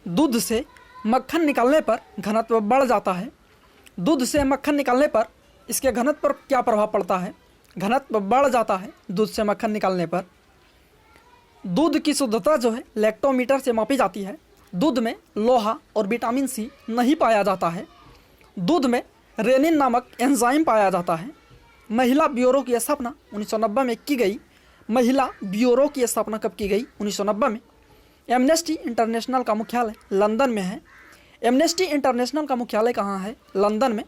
दूध से मक्खन निकालने पर घनत्व बढ़ जाता है। दूध से मक्खन निकालने पर इसके घनत्व पर क्या प्रभाव पड़ता है? घनत्व बढ़ जाता है दूध से मक्खन निकालने पर। दूध की शुद्धता जो है लैक्टोमीटर से मापी जाती है। दूध में लोहा और विटामिन सी नहीं पाया जाता है। दूध में रेनिन नामक एंजाइम पाया जाता है। महिला ब्यूरो की स्थापना 1990 में की गई। महिला ब्यूरो की स्थापना कब की गई? 1990 में। एमनेस्टी इंटरनेशनल का मुख्यालय लंदन में है। एमनेस्टी इंटरनेशनल का मुख्यालय कहाँ है? लंदन में।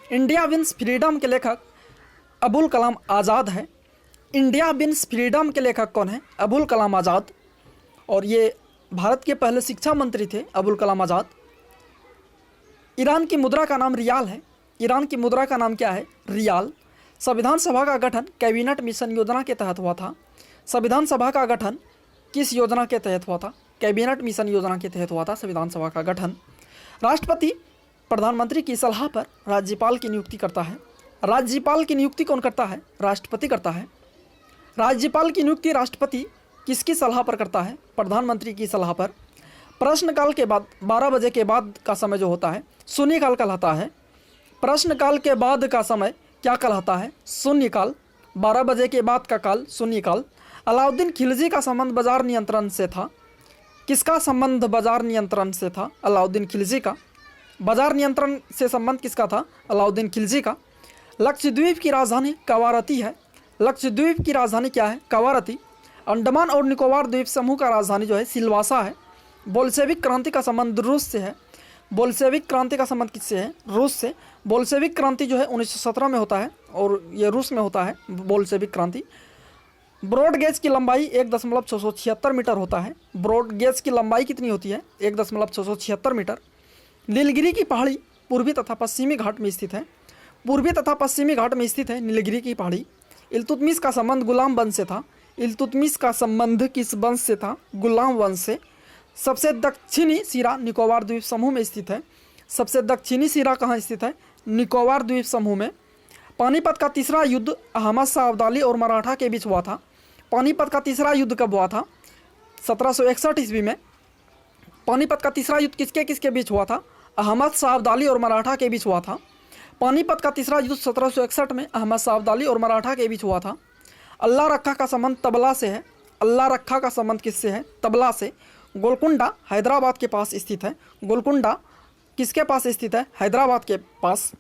इंडिया विंस फ्रीडम के लेखक अबुल कलाम आज़ाद है। इंडिया विंस फ्रीडम के लेखक कौन है? अबुल कलाम आज़ाद। और ये भारत के पहले शिक्षा मंत्री थे अबुल कलाम आज़ाद। ईरान की मुद्रा का नाम रियाल है। ईरान की मुद्रा का नाम क्या है? रियाल। संविधान सभा का गठन कैबिनेट मिशन योजना के तहत हुआ था। संविधान सभा का गठन किस योजना के तहत हुआ था? कैबिनेट मिशन योजना के तहत हुआ था संविधान सभा का गठन। राष्ट्रपति प्रधानमंत्री की सलाह पर राज्यपाल की नियुक्ति करता है। राज्यपाल की नियुक्ति कौन करता है? राष्ट्रपति करता है। राज्यपाल की नियुक्ति राष्ट्रपति किसकी सलाह पर करता है? प्रधानमंत्री की सलाह पर। प्रश्नकाल के बाद 12 बजे के बाद का समय जो होता है शून्यकाल कहलाता है। प्रश्नकाल के बाद का समय क्या कहलाता है? शून्यकाल। 12 बजे के बाद का काल शून्यकाल। अलाउद्दीन खिलजी का संबंध बाजार नियंत्रण से था। किसका संबंध बाजार नियंत्रण से था? अलाउद्दीन खिलजी का। बाजार नियंत्रण से संबंध किसका था? अलाउद्दीन खिलजी का। लक्षद्वीप की राजधानी कवारती है। लक्षद्वीप की राजधानी क्या है? कवारती। अंडमान और निकोबार द्वीप समूह का राजधानी जो है सिलवासा है। बोल्शेविक क्रांति का संबंध रूस से है। बोल्शेविक क्रांति का संबंध किससे है? रूस से। बोल्शेविक क्रांति जो है 1917 में होता है और ये रूस में होता है बोल्शेविक क्रांति। ब्रॉड गेज की लंबाई 1.676 मीटर होता है। ब्रॉड गेज की लंबाई कितनी होती है? 1.676 मीटर। नीलगिरी की पहाड़ी पूर्वी तथा पश्चिमी घाट में स्थित है। पूर्वी तथा पश्चिमी घाट में स्थित है नीलगिरी की पहाड़ी। इल्तुतमिश का संबंध गुलाम वंश से था। इल्तुतमिश का संबंध किस वंश से था? गुलाम वंश से। सबसे दक्षिणी सिरा निकोबार द्वीप समूह में स्थित है। सबसे दक्षिणी सिरा कहाँ स्थित है? निकोबार द्वीप समूह में। पानीपत का तीसरा युद्ध अहमद शाह अब्दाली और मराठा के बीच हुआ था। पानीपत का तीसरा युद्ध कब हुआ था? 1761 ईस्वी में। पानीपत का तीसरा युद्ध किसके किसके बीच हुआ था? अहमद शाह अब्दाली और मराठा के बीच हुआ था। पानीपत का तीसरा युद्ध 1761 में अहमद शाह अब्दाली और मराठा के बीच हुआ था। अल्लाह रखा का संबंध तबला से है। अल्लाह रखा का संबंध किससे है? तबला से। गोलकुंडा हैदराबाद के पास स्थित है। गोलकुंडा किसके पास स्थित है? हैदराबाद के पास।